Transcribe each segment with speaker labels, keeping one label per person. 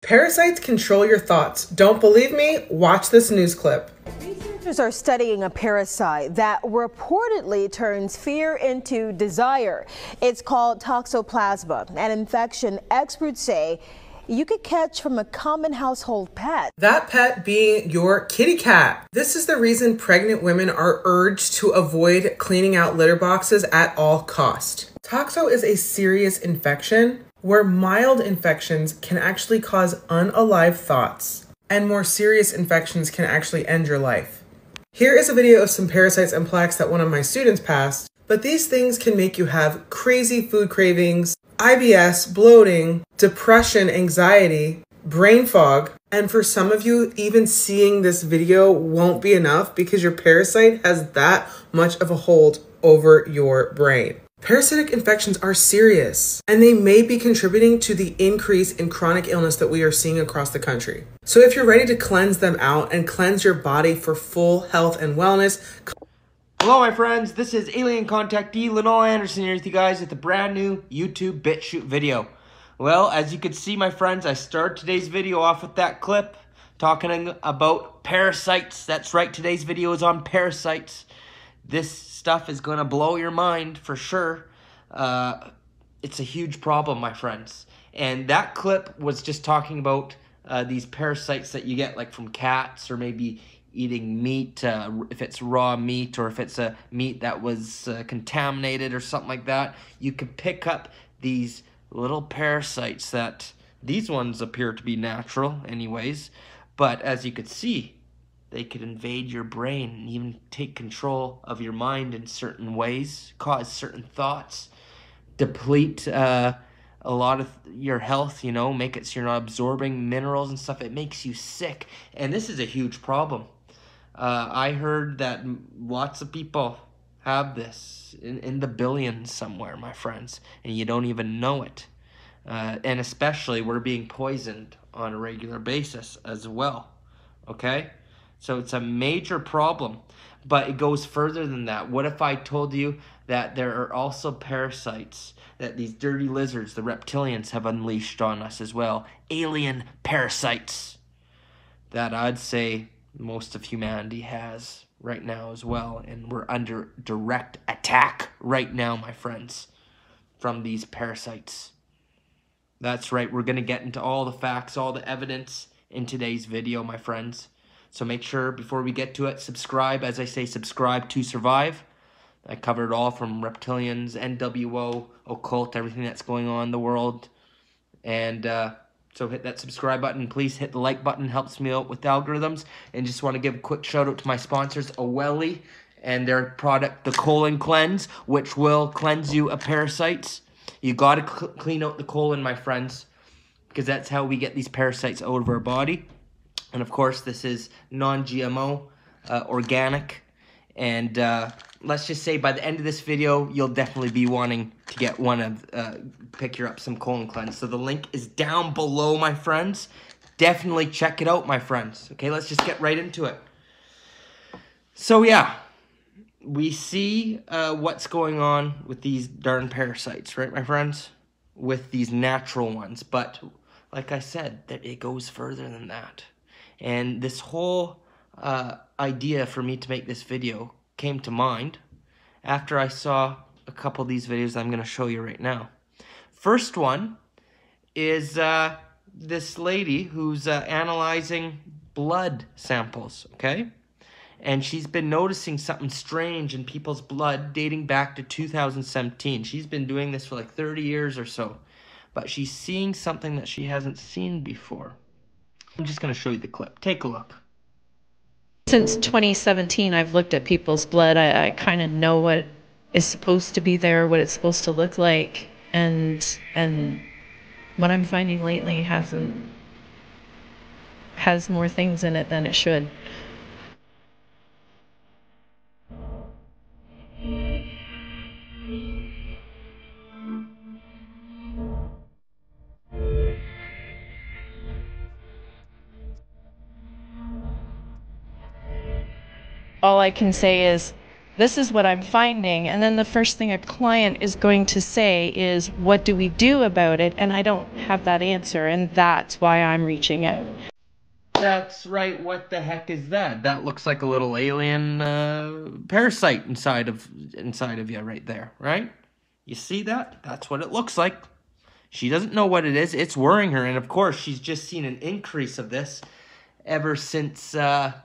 Speaker 1: Parasites control your thoughts. Don't believe me? Watch this news clip.
Speaker 2: Researchers are studying a parasite that reportedly turns fear into desire. It's called toxoplasma, an infection experts say you could catch from a common household pet.
Speaker 1: That pet being your kitty cat. This is the reason pregnant women are urged to avoid cleaning out litter boxes at all cost. Toxo is a serious infection where mild infections can actually cause unalive thoughts, and more serious infections can actually end your life. Here is a video of some parasites and plaques that one of my students passed, but these things can make you have crazy food cravings, IBS, bloating, depression, anxiety, brain fog, and for some of you, even seeing this video won't be enough because your parasite has that much of a hold over your brain. Parasitic infections are serious, and they may be contributing to the increase in chronic illness that we are seeing across the country. So if you're ready to cleanse them out and cleanse your body for full health and wellness.
Speaker 3: Hello my friends, this is Alien Contactee Linol Anderson here with you guys with a brand new YouTube BitChute video. Well, as you can see my friends, I started today's video off with that clip talking about parasites. That's right, today's video is on parasites. This stuff is going to blow your mind for sure. It's a huge problem, my friends. And that clip was just talking about these parasites that you get like from cats or maybe eating meat, if it's raw meat or if it's a meat that was contaminated or something like that. You could pick up these little parasites that, these ones appear to be natural anyways. But as you could see, they could invade your brain and even take control of your mind in certain ways, cause certain thoughts, deplete a lot of your health, you know, make it so you're not absorbing minerals and stuff. It makes you sick, and this is a huge problem. I heard that lots of people have this in the billions somewhere, my friends, and you don't even know it. And especially we're being poisoned on a regular basis as well, okay? So it's a major problem, but it goes further than that. What if I told you that there are also parasites that these dirty lizards, the reptilians, have unleashed on us as well? Alien parasites that I'd say most of humanity has right now as well. And we're under direct attack right now, my friends, from these parasites. That's right, we're going to get into all the facts, all the evidence in today's video, my friends. So make sure, before we get to it, subscribe. As I say, subscribe to survive. I covered it all from reptilians, NWO, occult, everything that's going on in the world. And so hit that subscribe button. Please hit the like button. Helps me out with algorithms. And just want to give a quick shout out to my sponsors, OWELLI, and their product, the Colon Cleanse, which will cleanse you of parasites. You got to clean out the colon, my friends, because that's how we get these parasites out of our body. And of course, this is non-GMO, organic, and let's just say by the end of this video, you'll definitely be wanting to get one of, pick up some colon cleanse. So the link is down below, my friends. Definitely check it out, my friends. Okay, let's just get right into it. So yeah, we see what's going on with these darn parasites, right, my friends? With these natural ones, but like I said, that it goes further than that. And this whole idea for me to make this video came to mind after I saw a couple of these videos I'm going to show you right now. First one is this lady who's analyzing blood samples, okay? And she's been noticing something strange in people's blood dating back to 2017. She's been doing this for like 30 years or so. But she's seeing something that she hasn't seen before. I'm just going to show you the clip. Take a look.
Speaker 4: Since 2017, I've looked at people's blood. I kind of know what is supposed to be there, what it's supposed to look like, and what I'm finding lately has more things in it than it should. All I can say is this is what I'm finding. And then the first thing a client is going to say is, what do we do about it? And I don't have that answer. And that's why I'm reaching out.
Speaker 3: That's right. What the heck is that? That looks like a little alien parasite inside of you right there, right? You see that? That's what it looks like. She doesn't know what it is. It's worrying her. And of course, she's just seen an increase of this ever since that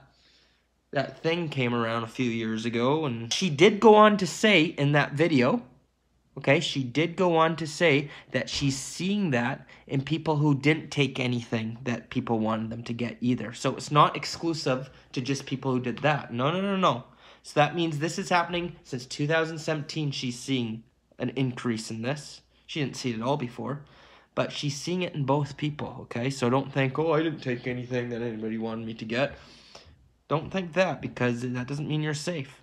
Speaker 3: thing came around a few years ago. And she did go on to say in that video, okay, she did go on to say that she's seeing that in people who didn't take anything that people wanted them to get either. So it's not exclusive to just people who did that. No, no, no, no. So that means this is happening since 2017. She's seeing an increase in this. She didn't see it at all before, but she's seeing it in both people, okay? So don't think, oh, I didn't take anything that anybody wanted me to get. Don't think that, because that doesn't mean you're safe.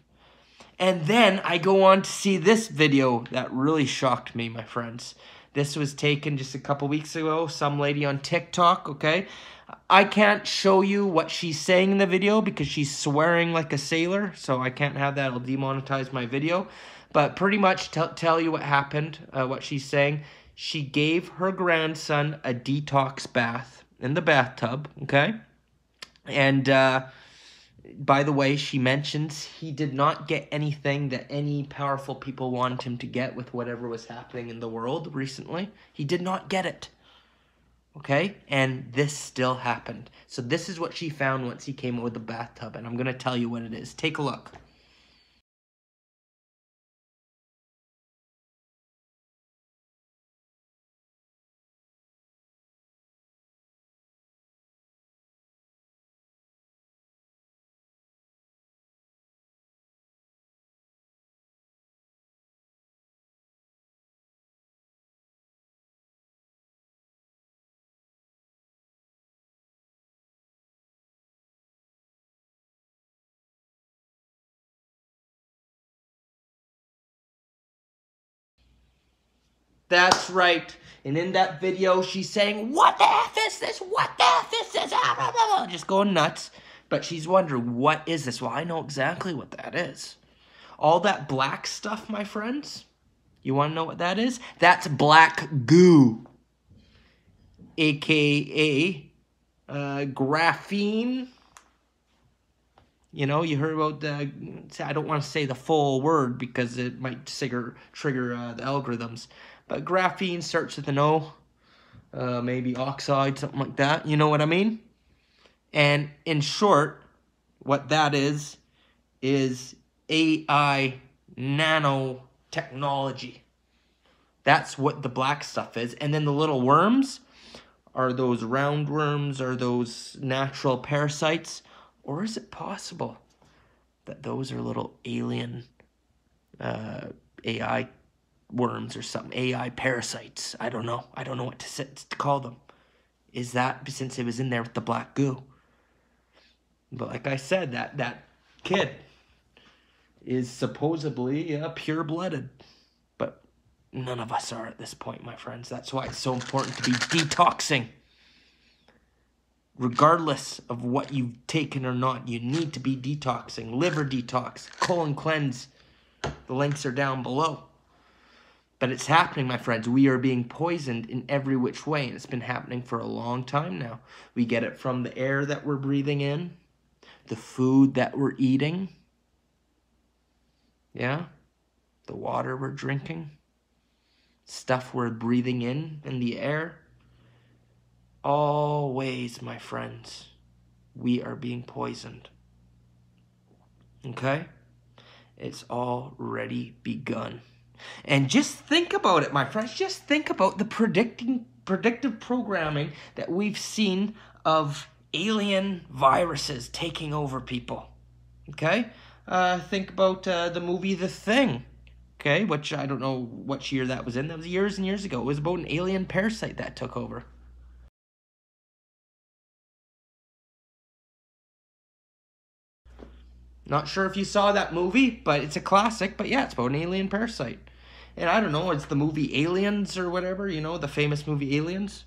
Speaker 3: And then I go on to see this video that really shocked me, my friends. This was taken just a couple weeks ago. Some lady on TikTok, okay? I can't show you what she's saying in the video because she's swearing like a sailor, so I can't have that. It'll demonetize my video. But pretty much tell you what happened, what she's saying. She gave her grandson a detox bath in the bathtub, okay? And by the way, she mentions he did not get anything that any powerful people wanted him to get with whatever was happening in the world recently. He did not get it. Okay? And this still happened. So this is what she found once he came out with the bathtub. And I'm going to tell you what it is. Take a look. That's right. And in that video, she's saying, what the F is this? What the F is this? Just going nuts. But she's wondering, what is this? Well, I know exactly what that is. All that black stuff, my friends, you want to know what that is? That's black goo. AKA graphene. You know, you heard about the, I don't want to say the full word because it might trigger the algorithms. But graphene starts with an O, maybe oxide, something like that. You know what I mean? And in short, what that is AI nanotechnology. That's what the black stuff is. And then the little worms are those roundworms, are those natural parasites? Or is it possible that those are little alien AI worms or something, AI parasites? I don't know. I don't know what to call them. Is that since it was in there with the black goo? But like I said, that kid is supposedly pure-blooded. But none of us are at this point, my friends. That's why it's so important to be detoxing. Regardless of what you've taken or not, you need to be detoxing. Liver detox, colon cleanse. The links are down below. But it's happening, my friends. We are being poisoned in every which way, and it's been happening for a long time now. We get it from the air that we're breathing in, the food that we're eating, yeah, the water we're drinking, stuff we're breathing in the air. Always, my friends, we are being poisoned. Okay? It's already begun. And just think about it, my friends. Just think about the predictive programming that we've seen of alien viruses taking over people. Okay? Think about the movie The Thing. Okay? Which I don't know what year that was in. That was years and years ago. It was about an alien parasite that took over. Not sure if you saw that movie, but it's a classic. But yeah, it's about an alien parasite. And I don't know, it's the movie Aliens or whatever, you know, the famous movie Aliens.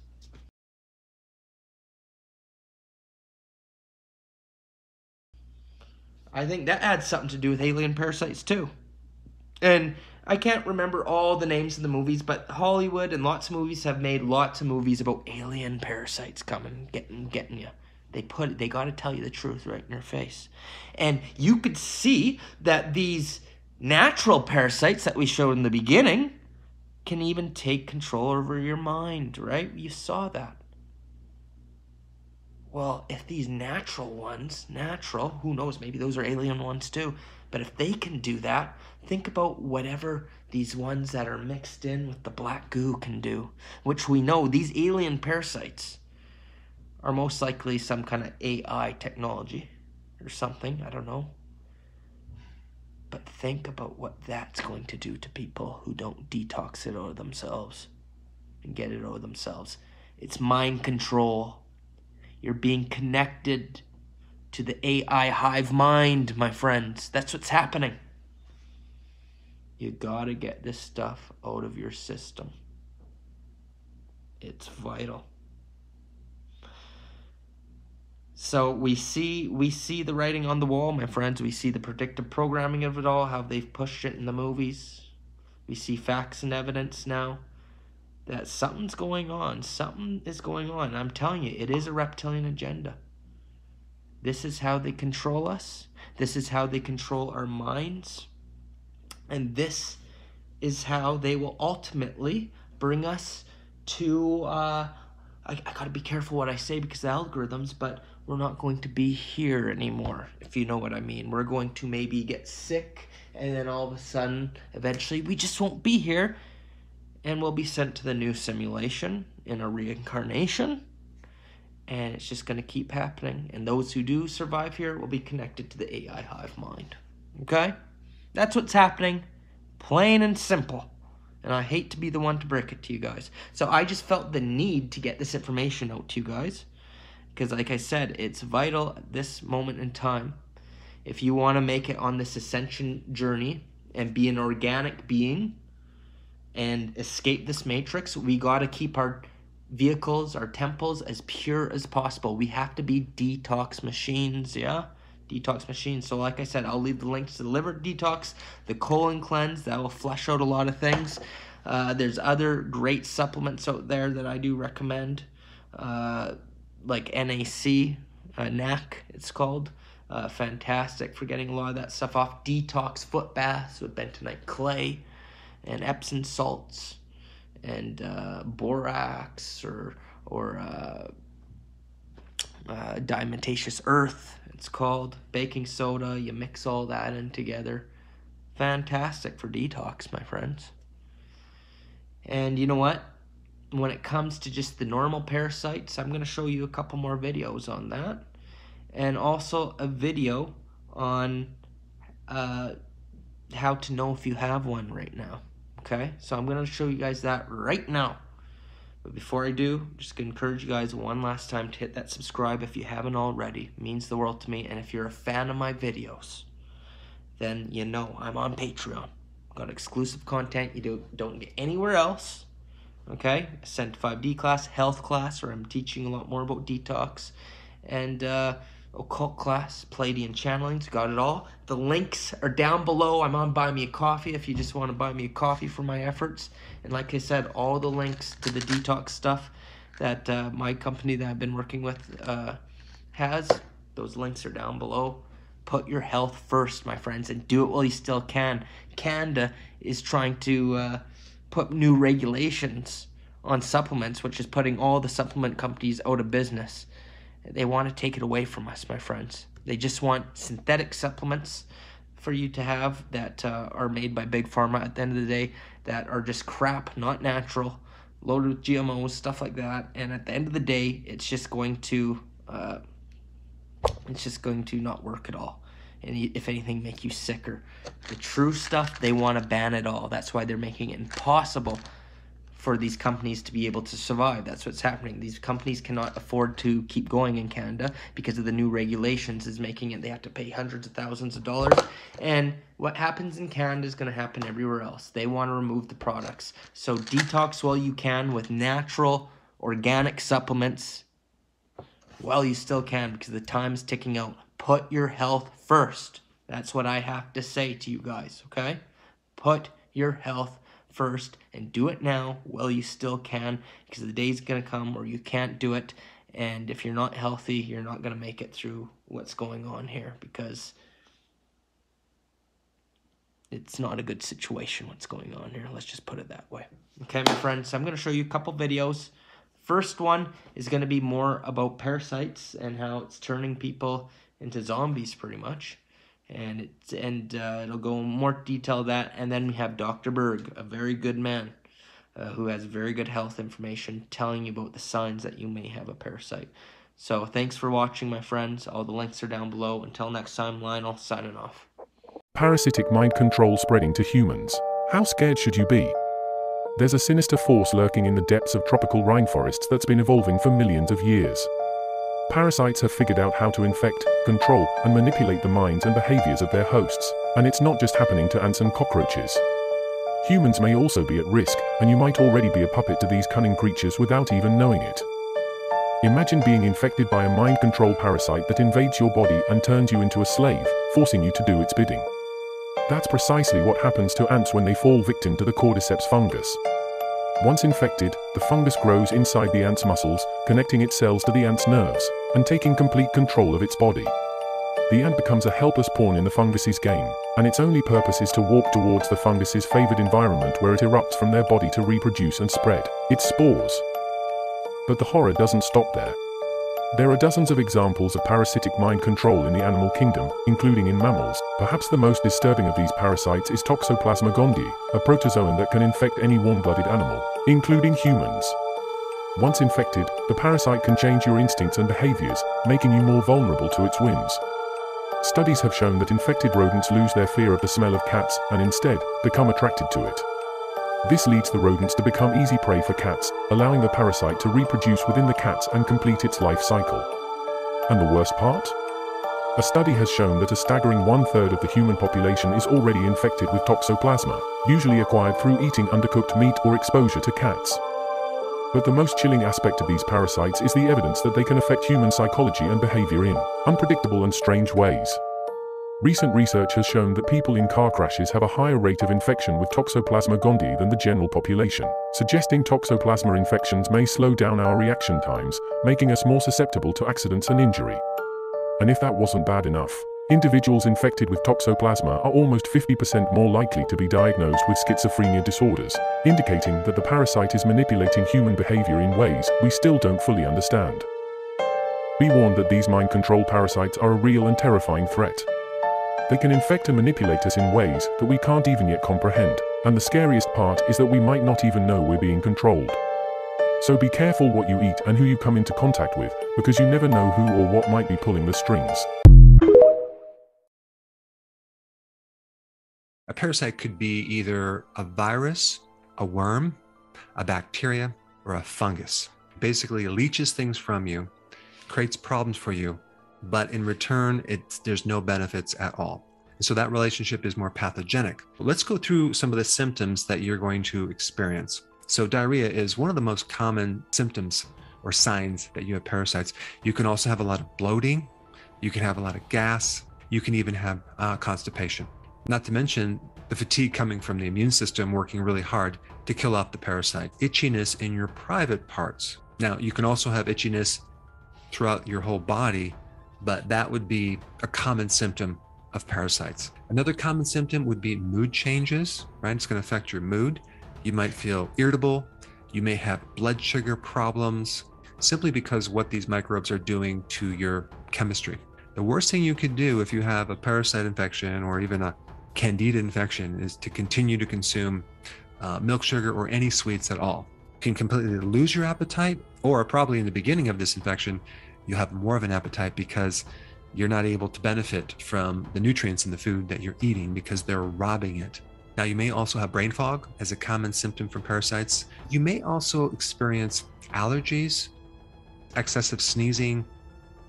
Speaker 3: I think that had something to do with Alien Parasites too. And I can't remember all the names of the movies, but Hollywood and lots of movies have made lots of movies about alien parasites coming, getting you. They got to tell you the truth right in your face. And you could see that these natural parasites that we showed in the beginning can even take control over your mind, right? You saw that. Well, if these natural ones, who knows, maybe those are alien ones too, but if they can do that, think about whatever these ones that are mixed in with the black goo can do, which we know these alien parasites are most likely some kind of AI technology or something, I don't know. But think about what that's going to do to people who don't detox it out of themselves and get it out of themselves. It's mind control. You're being connected to the AI hive mind, my friends. That's what's happening. You gotta get this stuff out of your system. It's vital. So we see the writing on the wall, my friends. We see the predictive programming of it all, how they've pushed it in the movies. We see facts and evidence now that something's going on. Something is going on. I'm telling you, it is a reptilian agenda. This is how they control us. This is how they control our minds. And this is how they will ultimately bring us to, I gotta be careful what I say because of algorithms, but we're not going to be here anymore, if you know what I mean. We're going to maybe get sick, and then all of a sudden, eventually, we just won't be here, and we'll be sent to the new simulation in a reincarnation, and it's just going to keep happening. And those who do survive here will be connected to the AI hive mind. Okay? That's what's happening, plain and simple. And I hate to be the one to break it to you guys. So I just felt the need to get this information out to you guys. Because like I said, it's vital at this moment in time. If you want to make it on this ascension journey and be an organic being and escape this matrix, we got to keep our vehicles, our temples as pure as possible. We have to be detox machines, yeah? Detox machines. So like I said, I'll leave the links to the liver detox, the colon cleanse, that will flush out a lot of things. There's other great supplements out there that I do recommend, like NAC, it's called. Fantastic for getting a lot of that stuff off. Detox foot baths with bentonite clay and Epsom salts and borax or diatomaceous earth, it's called. Baking soda, you mix all that in together. Fantastic for detox, my friends. And you know what? When it comes to just the normal parasites, I'm going to show you a couple more videos on that. And also a video on how to know if you have one right now. Okay? So I'm going to show you guys that right now. But before I do, I'm just going to encourage you guys one last time to hit that subscribe if you haven't already. It means the world to me. And if you're a fan of my videos, then you know I'm on Patreon. I've got exclusive content you don't get anywhere else. Okay? Ascent 5D class, health class, where I'm teaching a lot more about detox. And occult class, Palladian channelings, got it all. The links are down below. I'm on Buy Me a Coffee if you just want to buy me a coffee for my efforts. And like I said, all the links to the detox stuff that my company that I've been working with has, those links are down below. Put your health first, my friends, and do it while you still can. Canada is trying to put new regulations on supplements, which is putting all the supplement companies out of business. They want to take it away from us, my friends. They just want synthetic supplements for you to have that are made by Big Pharma at the end of the day that are just crap, not natural, loaded with GMOs, stuff like that. And at the end of the day, it's just going to not work at all. And if anything, make you sicker. The true stuff, they want to ban it all. That's why they're making it impossible for these companies to be able to survive. That's what's happening. These companies cannot afford to keep going in Canada because of the new regulations is making it they have to pay hundreds of thousands of dollars. And what happens in Canada is going to happen everywhere else. They want to remove the products. So detox while you can with natural, organic supplements while you still can, because the time is ticking out. Put your health first. That's what I have to say to you guys, okay? Put your health first and do it now while you still can, because the day's going to come where you can't do it, and if you're not healthy, you're not going to make it through what's going on here, because it's not a good situation what's going on here. Let's just put it that way. Okay, my friends, I'm going to show you a couple videos. First one is going to be more about parasites and how it's turning people into zombies pretty much. And it'll go in more detail that. And then we have Dr. Berg, a very good man who has very good health information, telling you about the signs that you may have a parasite. So thanks for watching, my friends. All the links are down below. Until next time, Lionel signing off.
Speaker 5: Parasitic mind control spreading to humans. How scared should you be? There's a sinister force lurking in the depths of tropical rainforests that's been evolving for millions of years. Parasites have figured out how to infect, control, and manipulate the minds and behaviors of their hosts, and it's not just happening to ants and cockroaches. Humans may also be at risk, and you might already be a puppet to these cunning creatures without even knowing it. Imagine being infected by a mind control parasite that invades your body and turns you into a slave, forcing you to do its bidding. That's precisely what happens to ants when they fall victim to the cordyceps fungus. Once infected, the fungus grows inside the ant's muscles, connecting its cells to the ant's nerves, and taking complete control of its body. The ant becomes a helpless pawn in the fungus's game, and its only purpose is to walk towards the fungus's favored environment where it erupts from their body to reproduce and spread its spores. But the horror doesn't stop there. There are dozens of examples of parasitic mind control in the animal kingdom, including in mammals. Perhaps the most disturbing of these parasites is Toxoplasma gondii, a protozoan that can infect any warm-blooded animal, including humans. Once infected, the parasite can change your instincts and behaviors, making you more vulnerable to its whims. Studies have shown that infected rodents lose their fear of the smell of cats and instead become attracted to it. This leads the rodents to become easy prey for cats, allowing the parasite to reproduce within the cats and complete its life cycle. And the worst part? A study has shown that a staggering 1/3 of the human population is already infected with Toxoplasma, usually acquired through eating undercooked meat or exposure to cats. But the most chilling aspect of these parasites is the evidence that they can affect human psychology and behavior in unpredictable and strange ways. Recent research has shown that people in car crashes have a higher rate of infection with Toxoplasma gondii than the general population, suggesting Toxoplasma infections may slow down our reaction times, making us more susceptible to accidents and injury. And if that wasn't bad enough, individuals infected with Toxoplasma are almost 50% more likely to be diagnosed with schizophrenia disorders, indicating that the parasite is manipulating human behavior in ways we still don't fully understand. Be warned that these mind control parasites are a real and terrifying threat. They can infect and manipulate us in ways that we can't even yet comprehend, and the scariest part is that we might not even know we're being controlled. So be careful what you eat and who you come into contact with, because you never know who or what might be pulling the strings.
Speaker 6: A parasite could be either a virus, a worm, a bacteria, or a fungus. Basically, it leaches things from you, creates problems for you, but in return, there's no benefits at all. And so that relationship is more pathogenic. Let's go through some of the symptoms that you're going to experience. So diarrhea is one of the most common symptoms or signs that you have parasites. You can also have a lot of bloating. You can have a lot of gas. You can even have constipation. Not to mention the fatigue coming from the immune system working really hard to kill off the parasite. Itchiness in your private parts. Now, you can also have itchiness throughout your whole body, but that would be a common symptom of parasites. Another common symptom would be mood changes, right? It's going to affect your mood. You might feel irritable. You may have blood sugar problems simply because what these microbes are doing to your chemistry. The worst thing you could do if you have a parasite infection or even a candida infection is to continue to consume milk sugar or any sweets at all. You can completely lose your appetite, or probably in the beginning of this infection, you'll have more of an appetite because you're not able to benefit from the nutrients in the food that you're eating because they're robbing it. Now, you may also have brain fog as a common symptom from parasites. You may also experience allergies, excessive sneezing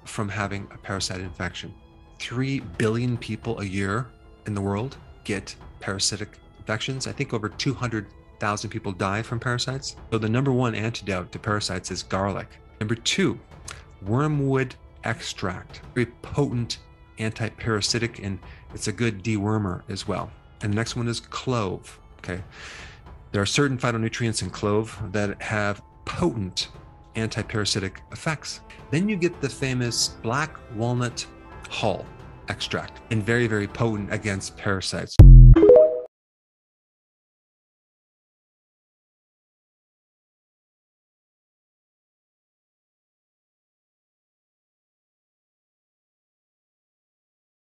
Speaker 6: from having a parasite infection. 3 billion people a year in the world get parasitic infections. I think over 200,000 people die from parasites. So the number one antidote to parasites is garlic. Number 2, wormwood extract, very potent anti-parasitic, and it's a good dewormer as well. And the next one is clove. Okay, there are certain phytonutrients in clove that have potent anti-parasitic effects. Then you get the famous black walnut hull extract, and very, very potent against parasites.